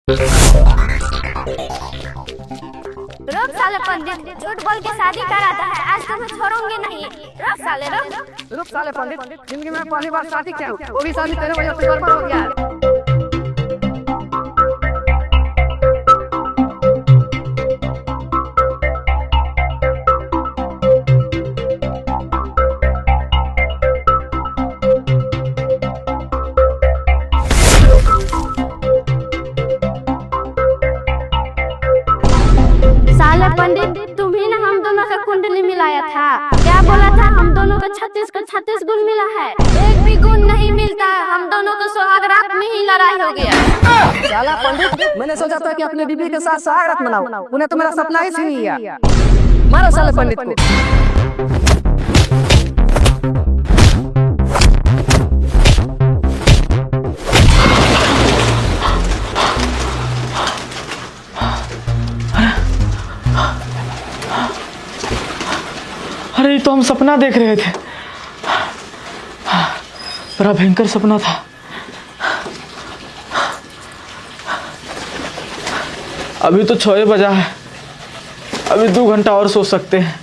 रुक साले पंडित, झूठ बोल के शादी कराता है। आज तुम्हें छोड़ूंगी नहीं। रुक साले रुक। रुक साले पंडित, जिंदगी में पहली बार शादी किया हूँ, वो भी शादी तेरे वजह से बर्बाद हो गया है। साले पंडित, तुम ही ना हम दोनों का कुंडली मिलाया था। क्या बोला था? हम दोनों को 36 गुण मिला है। एक भी गुण नहीं मिलता। हम दोनों को सुहाग रात में ही लड़ाई हो गया। साला पंडित, मैंने सोचा था कि अपने बीबी के साथ सुहाग रात मनाऊं, उन्हें तो मेरा सपना ही छीन लिया। मारो साले पंडित को। अरे ये तो हम सपना देख रहे थे। बड़ा भयंकर सपना था। अभी तो 6 बजा है। अभी 2 घंटा और सो सकते हैं।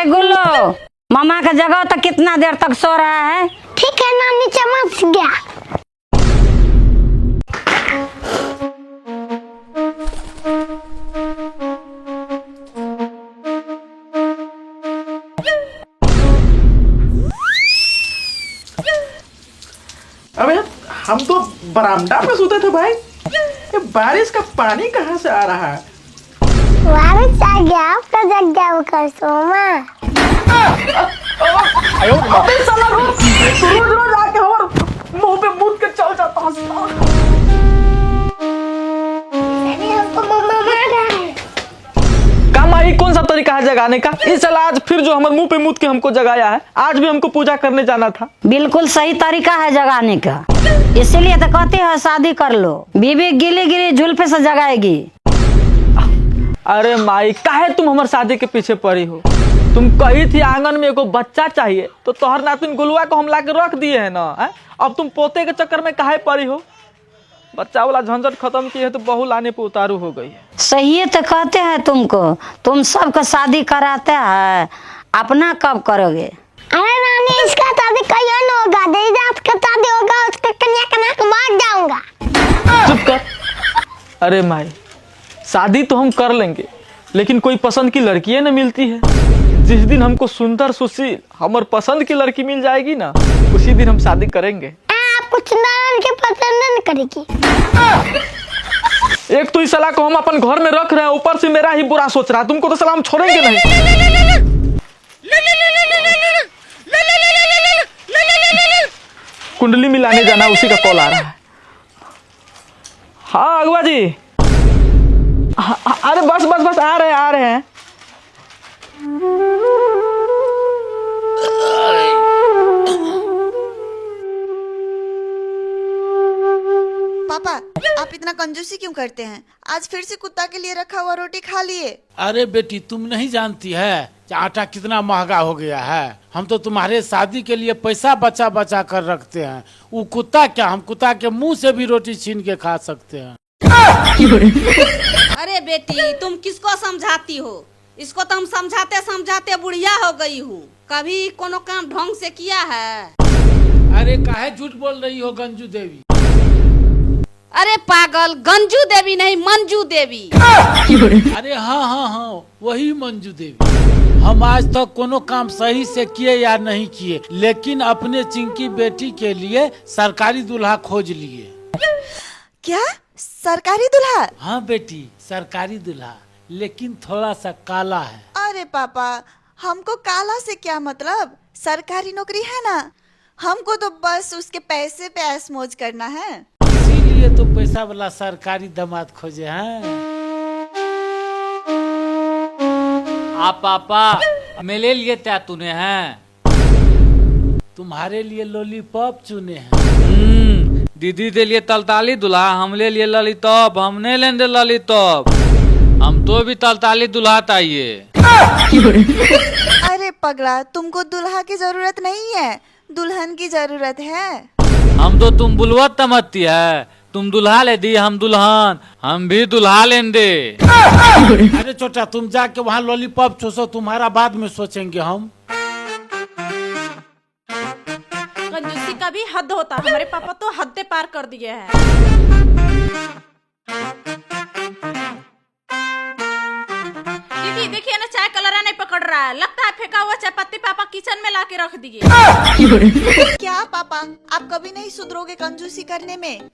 गुल्लो, मामा का जगह तो कितना देर तक सो रहा है? ठीक है नानी, चमक गया। अबे हम तो बरामदा में सोते थे भाई। ये बारिश का पानी कहाँ से आ रहा है? बारिश आ गया, आपका जग गया वो कर सोमा। अबे साला रोज आके और मुंह पे मुद के चल जाता हूँ। हमको मम्मा मारा है। काम आई कौन सा तरीका है जगाने का? इस साल आज फिर जो हमारे मुंह पे मुद के हमको जगाया है। आज भी हमको पूजा करने जाना था। बिल्कुल सही तरीका है जगाने का। इसीलिए तो कहते हैं शादी कर लो। बीबी गिली गिली जुल्फे से जगाएगी। अरे माई, काहे तुम हमारे शादी के पीछे पड़ी हो? तुम कही थी आंगन में एगो बच्चा चाहिए, तो तोहर नातिन गुलुआ को हम ला के रख दिए है ना। अब तुम पोते के चक्कर में काहे पड़ी हो? बच्चा वाला झंझट खत्म किए है तो बहू लाने पे उतारू हो गई है। सही है तो कहते हैं तुमको। तुम सबका शादी कराते हैं, अपना कब करोगे? अरे नानी, इसका शादी कहीं नहीं होगा। देवदास का शादी होगा, उसका कन्या कन्या को मार जाऊंगा। चुप कर। अरे माई, शादी तो हम कर लेंगे, लेकिन कोई पसंद की लड़की न मिलती है। जिस दिन हमको सुंदर सुशील हमार पसंद की लड़की मिल जाएगी ना, उसी दिन हम शादी करेंगे। आपको चंदन के पसंद नहीं करेगी। एक तो इस सलाह को हम अपन घर में रख रहे हैं, ऊपर से मेरा ही बुरा सोच रहा है। तुमको तो सलाह हम छोड़ेंगे नहीं। कुंडली मिलाने जाना, उसी का कॉल आ रहा है। हाँ अगवा जी। अरे बस आ रहे हैं। पापा, आप इतना कंजूसी क्यों करते हैं? आज फिर से कुत्ता के लिए रखा हुआ रोटी खा लिए। अरे बेटी, तुम नहीं जानती है कि आटा कितना महंगा हो गया है। हम तो तुम्हारे शादी के लिए पैसा बचा बचा कर रखते हैं। वो कुत्ता क्या, हम कुत्ता के मुंह से भी रोटी छीन के खा सकते हैं। अरे बेटी, तुम किसको समझाती हो? इसको तो हम समझाते समझाते बुढ़िया हो गई हूँ। कभी कोनो काम ढंग से किया है? अरे काहे झूठ बोल रही हो गंजू देवी? अरे पागल, गंजू देवी नहीं, मंजू देवी। अरे हाँ, वही मंजू देवी। हम आज तक कोनो काम सही से किए या नहीं किए, लेकिन अपने चिंकी बेटी के लिए सरकारी दूल्हा खोज लिए। क्या? सरकारी दूल्हा? हाँ बेटी, सरकारी दूल्हा, लेकिन थोड़ा सा काला है। अरे पापा, हमको काला से क्या मतलब? सरकारी नौकरी है ना। हमको तो बस उसके पैसे पे ऐश मौज करना है। इसीलिए तो पैसा वाला सरकारी दामाद खोजे हैं। आप पापा मेरे लिए क्या तूने हैं? तुम्हारे लिए लॉलीपॉप चुने हैं। दीदी के लिए तलताली दूल्हा, हमले लिए ललितॉप, हमने लेंगे ललितॉप। हम तो भी तलताली दूल्हा चाहिए। अरे पगला, तुमको दुल्हा की जरूरत नहीं है, दुल्हन की जरूरत है। हम तो तुम बुलवत तमत्ती है, तुम दुल्हा ले दी, हम दुल्हन, हम भी दुल्हा लेंगे। अरे छोटा, तुम जाके वहाँ लॉलीपॉप चूसो, तुम्हारा बाद में सोचेंगे हम। कंजूसी का भी हद होता है, हमारे पापा तो हद पार कर दिए हैं। दीदी देखिए ना, चाय कलर नहीं पकड़ रहा है, लगता है फेंका हुआ चाय पत्ती पापा किचन में लाके रख दिए। क्या पापा, आप कभी नहीं सुधरोगे कंजूसी करने में?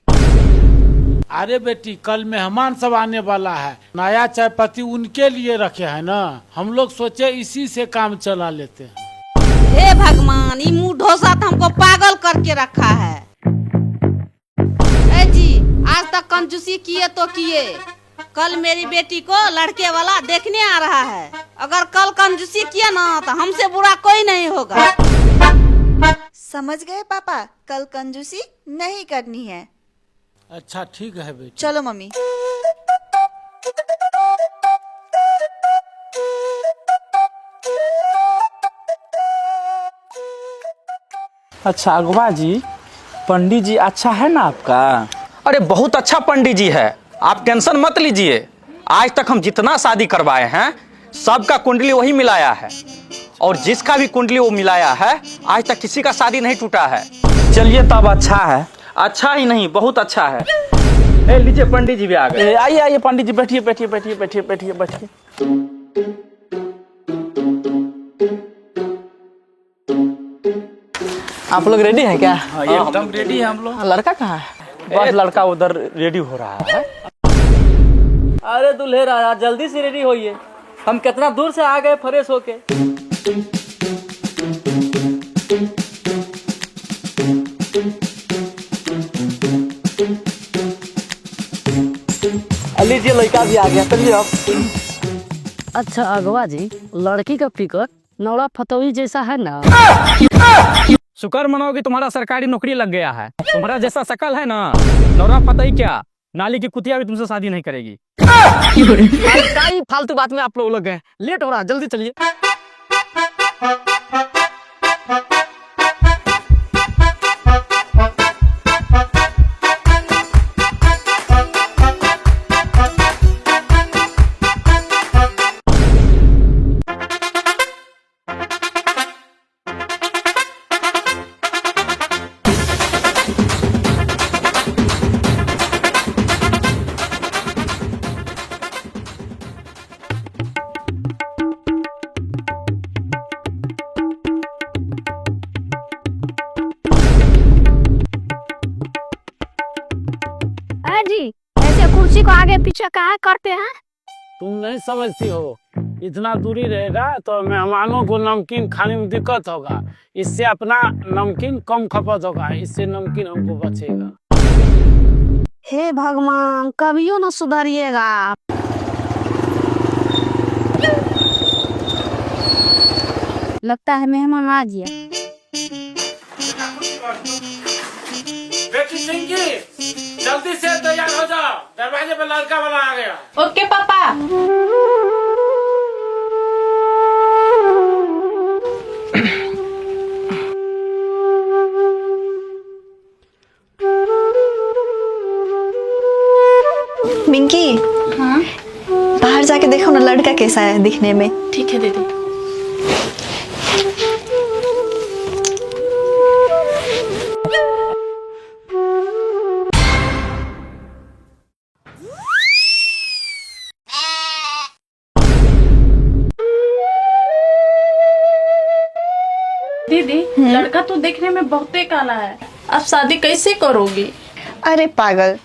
अरे बेटी, कल मेहमान सब आने वाला है, नया चाय पत्ती उनके लिए रखे हैं ना, हम लोग सोचे इसी से काम चला लेते हैं। हे भगवान, ये मुंह ढोसा तो हमको पागल करके रखा है। ए जी, आज तक कंजूसी किए तो किए, कल मेरी बेटी को लड़के वाला देखने आ रहा है। अगर कल कंजूसी किया ना तो हमसे बुरा कोई नहीं होगा। समझ गए पापा, कल कंजूसी नहीं करनी है। अच्छा ठीक है बेटी। चलो मम्मी। अच्छा अगवा जी, पंडित जी अच्छा है ना आपका? अरे बहुत अच्छा पंडित जी है, आप टेंशन मत लीजिए। आज तक हम जितना शादी करवाए हैं सबका कुंडली वही मिलाया है, और जिसका भी कुंडली वो मिलाया है आज तक किसी का शादी नहीं टूटा है। चलिए तब अच्छा है। अच्छा ही नहीं, बहुत अच्छा है। ए लीजिए, पंडित जी भी आ गए। आइए आइए पंडित जी, बैठिए बैठिए बैठिए बैठिए बैठिए बैठिए। आप लोग रेडी हैं क्या? एकदम रेडी है हम लोग। लड़का कहाँ है? बस लड़का उधर रेडी हो रहा है। अरे दूल्हे राजा, जल्दी से रेडी होइए, हम कितना दूर से आ गए फ्रेश होके। लीजिए, लड़का भी आ गया, चलिए आप। अच्छा अगवा जी, लड़की का फिकर नौरा फतोही जैसा है ना? शुक्र मनाओ कि तुम्हारा सरकारी नौकरी लग गया है। तुम्हारा जैसा शकल है ना, नौरा फतेही क्या, नाली की कुतिया भी तुमसे शादी नहीं करेगी। कई फालतू बात में आप लोग लग गए, लेट हो रहा है, जल्दी चलिए। जी, ऐसे कुर्सी को आगे पीछे कहाँ करते हैं? तुम नहीं समझती हो, इतना दूरी रहेगा तो मेहमानों को नमकीन खाने में दिक्कत होगा, इससे अपना नमकीन कम खपत होगा, इससे नमकीन हमको बचेगा। हे भगवान, कभियो न सुधरिएगा। लगता है मेहमान आ गया। बेटी सिंह, जल्दी से तैयार हो जाओ, दरवाजे पे लड़का वाला आ गया। ओके पापा। मिंकी, हाँ? बाहर जाके देखो ना लड़का कैसा है दिखने में। ठीक है दीदी। दीदी, लड़का तो देखने में बहुत ही काला है, आप शादी कैसे करोगी? अरे पागल,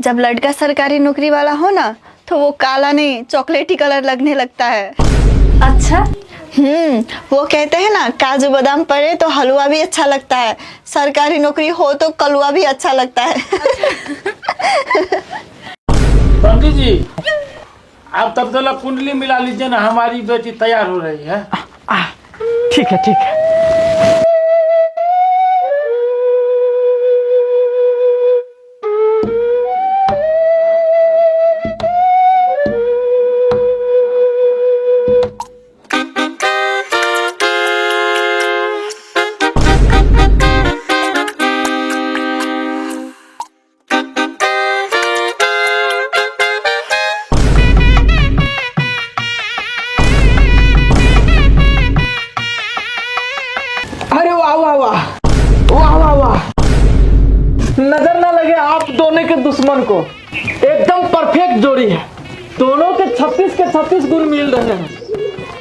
जब लड़का सरकारी नौकरी वाला हो ना तो वो काला नहीं चॉकलेटी कलर लगने लगता है। अच्छा। वो कहते हैं ना, काजू बादाम पड़े तो हलवा भी अच्छा लगता है, सरकारी नौकरी हो तो कलवा भी अच्छा लगता है। पंडित जी, आप तब तक कुंडली मिला लीजिए ना, हमारी बेटी तैयार हो रही है। ठीक है ठीक है। वाह वाह वाह वाह वाह, नजर ना लगे आप दोनों के दुश्मन को, एकदम परफेक्ट जोड़ी है। दोनों के 36 के 36 गुण मिल रहे हैं।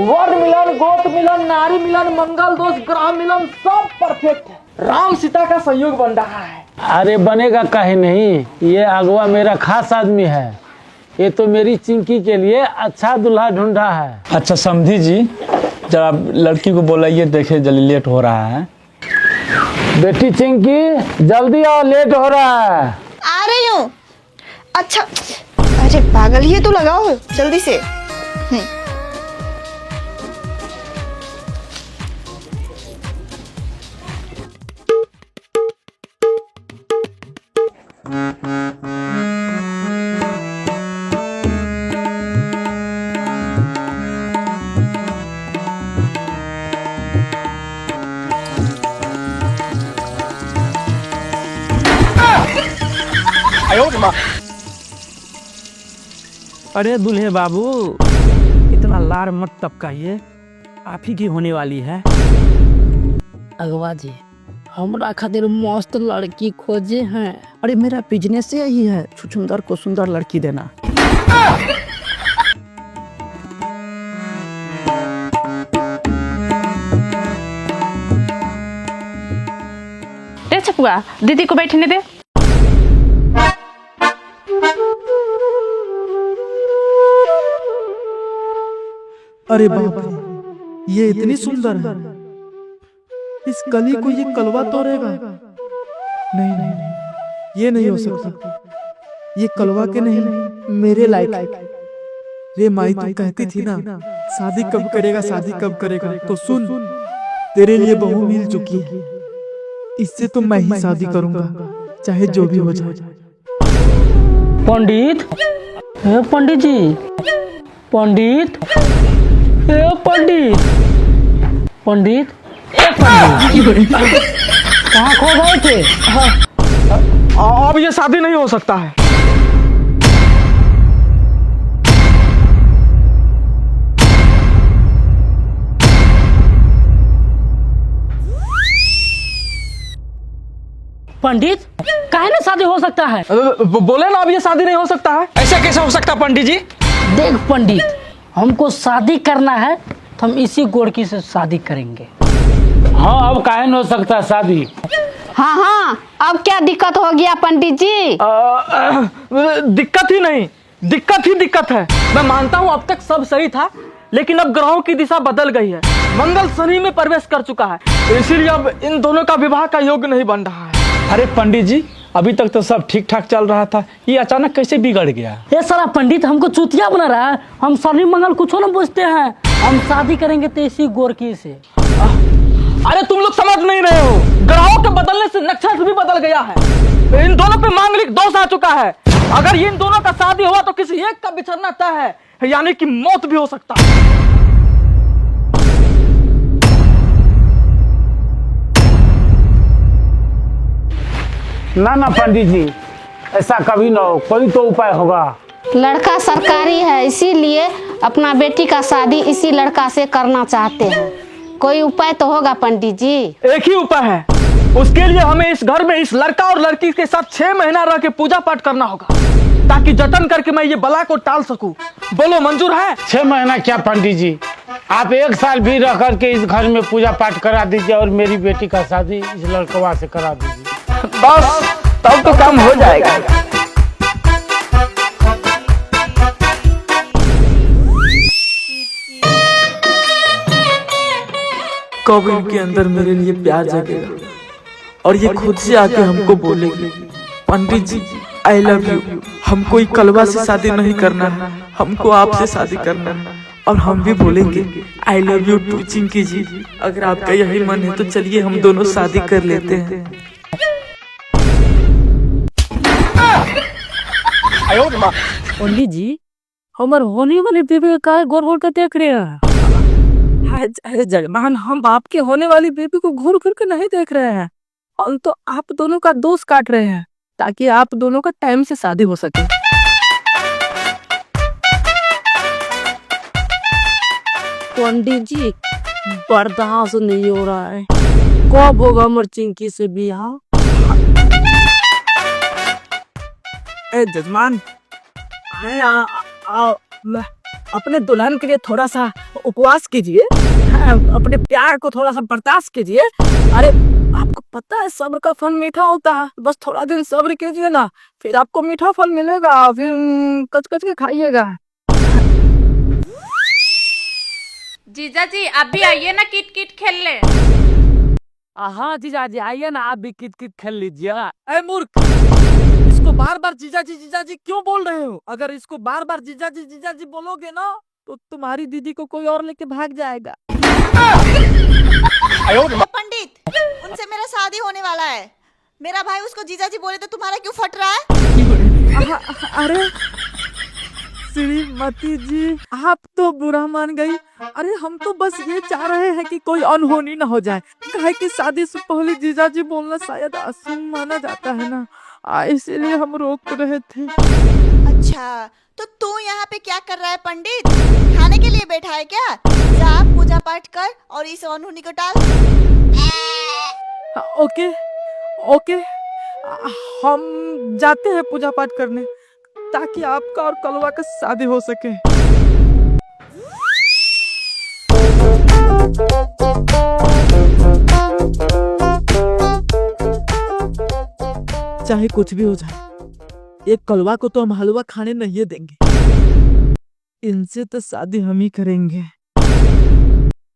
वर्ण मिलन, गोत्र मिलन, नारी मिलन, मंगल दोष, ग्रह मिलन, सब परफेक्ट है। राम सीता का संयोग बन रहा है। अरे बनेगा काहे नहीं, ये अगवा मेरा खास आदमी है। ये तो मेरी चिंकी के लिए अच्छा दूल्हा ढूंढा है। अच्छा समझी जी, जब आप लड़की को बोलाइए, देखे जल्दी लेट हो रहा है। बेटी चिंकी जल्दी आओ, लेट हो रहा है। आ रही हूँ। अच्छा, अरे पागल, ये तो लगाओ जल्दी से। अरे दूल्हे बाबू, इतना लार मत टपकाइए, आप ही की होने वाली है। अगवा जी, हमरा खातिर मस्त लड़की खोजे हैं। अरे मेरा बिजनेस यही है, छुछुंदर को सुंदर लड़की देना। दे छपुआ, दीदी को बैठने दे। अरे बाप रे, ये इतनी सुंदर है, इस कली को ये कलवा तोड़ेगा? नहीं नहीं नहीं, ये नहीं हो सकता, ये कलवा के नहीं, मेरे लायक। रे माई, तू कहती थी ना शादी कब करेगा, शादी कब करेगा, तो सुन, तेरे लिए बहू मिल चुकी है। इससे तो मैं ही शादी करूंगा, चाहे जो भी हो जाए। पंडित, पंडित जी, पंडित, पंडित, पंडित, पंडित, कहाँ खो गए थे? अब ये शादी नहीं हो सकता है। पंडित, काहे ना शादी हो सकता है? बोले ना, अब ये शादी नहीं हो सकता है। ऐसा कैसे हो सकता पंडित जी? देख पंडित, हमको शादी करना है तो हम इसी गोरकी से शादी करेंगे। हाँ, अब काहे न हो सकता शादी? हाँ हाँ, अब क्या दिक्कत हो गया पंडित जी? दिक्कत ही नहीं, दिक्कत ही दिक्कत है। मैं मानता हूँ अब तक सब सही था, लेकिन अब ग्रहों की दिशा बदल गई है। मंगल शनि में प्रवेश कर चुका है, इसीलिए अब इन दोनों का विवाह का योग नहीं बन रहा है। अरे पंडित जी, अभी तक तो सब ठीक ठाक चल रहा था, ये अचानक कैसे बिगड़ गया? ये सारा पंडित हमको चूतिया बना रहा है। हम शनि मंगल कुछ ना पूछते हैं, हम शादी करेंगे तो इसी गोरकी से। अरे तुम लोग समझ नहीं रहे हो, ग्रहों के बदलने से नक्षत्र भी बदल गया है। इन दोनों पे मांगलिक दोष आ चुका है। अगर इन दोनों का शादी हुआ तो किसी एक का बिछड़ना तय है, यानी कि मौत भी हो सकता है। ना ना पंडित जी, ऐसा कभी ना हो, कोई तो उपाय होगा। लड़का सरकारी है, इसीलिए अपना बेटी का शादी इसी लड़का से करना चाहते हैं। कोई उपाय तो होगा पंडित जी। एक ही उपाय है, उसके लिए हमें इस घर में इस लड़का और लड़की के साथ 6 महीना रह के पूजा पाठ करना होगा, ताकि जतन करके मैं ये बला को टाल सकूं। बोलो मंजूर है? 6 महीना क्या पंडित जी, आप 1 साल भी रह करके इस घर में पूजा पाठ करा दीजिए और मेरी बेटी का शादी इस लड़कवा से करा दीजिए। बस तब तो काम हो जाएगा। कब इनके अंदर मेरे लिए प्यार जगेगा और ये खुद से आके हमको बोलेगी, पंडित जी आई लव यू। हमको कोई कलवा से शादी नहीं करना है, हमको आपसे शादी करना है। और हम भी बोलेंगे I love you too Chinki ji. अगर आपका यही मन है तो चलिए हम दोनों शादी कर लेते हैं। पंडित जी, हमारे होने वाले बेबी का गोर गोर कर देख रहे हैं। अरे जजमान, हम आपके होने वाली बेबी को घूर घूर कर नहीं देख रहे हैं, हम तो आप दोनों का दोस्त काट रहे हैं ताकि आप दोनों का टाइम से शादी हो सके। पंडित जी, बर्दाश्त नहीं हो रहा है। कब होगा हमर चिंकी से बियाह? ए जजमान, अपने दुल्हन के लिए थोड़ा सा उपवास कीजिए, अपने प्यार को थोड़ा सा बर्दाश्त कीजिए। अरे आपको पता है सब्र का फल मीठा होता है, बस थोड़ा दिन सब्र कीजिए ना, फिर आपको मीठा फल मिलेगा, फिर कच कच के खाइएगा। जीजा जी आप भी आइए ना किट किट खेल ले। हाँ जीजा जी आइए ना, आप भी किट किट खेल लीजिए। ए मूर्ख, इसको बार बार जीजा जी क्यों बोल रहे हो? अगर इसको बार बार जीजा जी बोलोगे ना तो तुम्हारी दीदी को कोई और लेके भाग जाएगा। पंडित, उनसे मेरा शादी होने वाला है। मेरा भाई उसको जीजा जी बोले तो तुम्हारा क्यों फट रहा है? अरे श्रीमती जी, आप तो बुरा मान गई। अरे हम तो बस ये चाह रहे हैं कि कोई अनहोनी ना हो जाए, काहे कि शादी से पहले जीजा जी बोलना शायद अशुभ माना जाता है ना, इसीलिए हम रोक रहे थे। अच्छा, तो तू यहाँ पे क्या कर रहा है पंडित? खाने के लिए बैठा है क्या? जा पूजा पाठ कर और इस अनहोनी को टाल। ओके, हम जाते हैं पूजा पाठ करने, ताकि आपका और कलवा का शादी हो सके। चाहे कुछ भी हो जाए, एक कलवा को तो हम हलवा खाने नहीं देंगे, इनसे तो शादी हम ही करेंगे।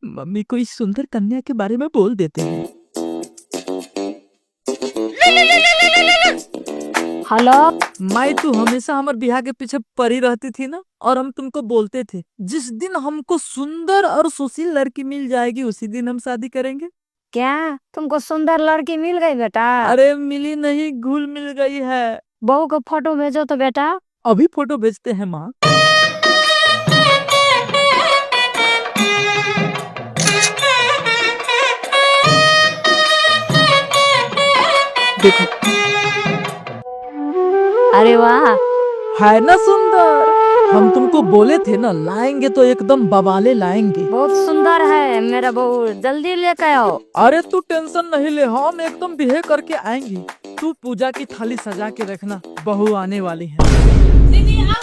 मम्मी को इस सुंदर कन्या के बारे में बोल देते हैं। हेलो माई, तू हमेशा हमारे बिहार के पीछे पड़ी रहती थी ना, और हम तुमको बोलते थे जिस दिन हमको सुंदर और सुशील लड़की मिल जाएगी उसी दिन हम शादी करेंगे। क्या तुमको सुंदर लड़की मिल गई बेटा? अरे मिली नहीं, घुल मिल गई है। बहू को फोटो भेजो तो बेटा। अभी फोटो भेजते हैं माँ। देखो, अरे वाह, है ना सुंदर? हम तुमको बोले थे ना, लाएंगे तो एकदम बवाले लाएंगे। बहुत सुंदर है मेरा बहू, जल्दी लेकर आओ। अरे तू टेंशन नहीं ले, हम एकदम बिहेव करके आएंगे। तू पूजा की थाली सजा के रखना, बहू आने वाली है। दीदी आओ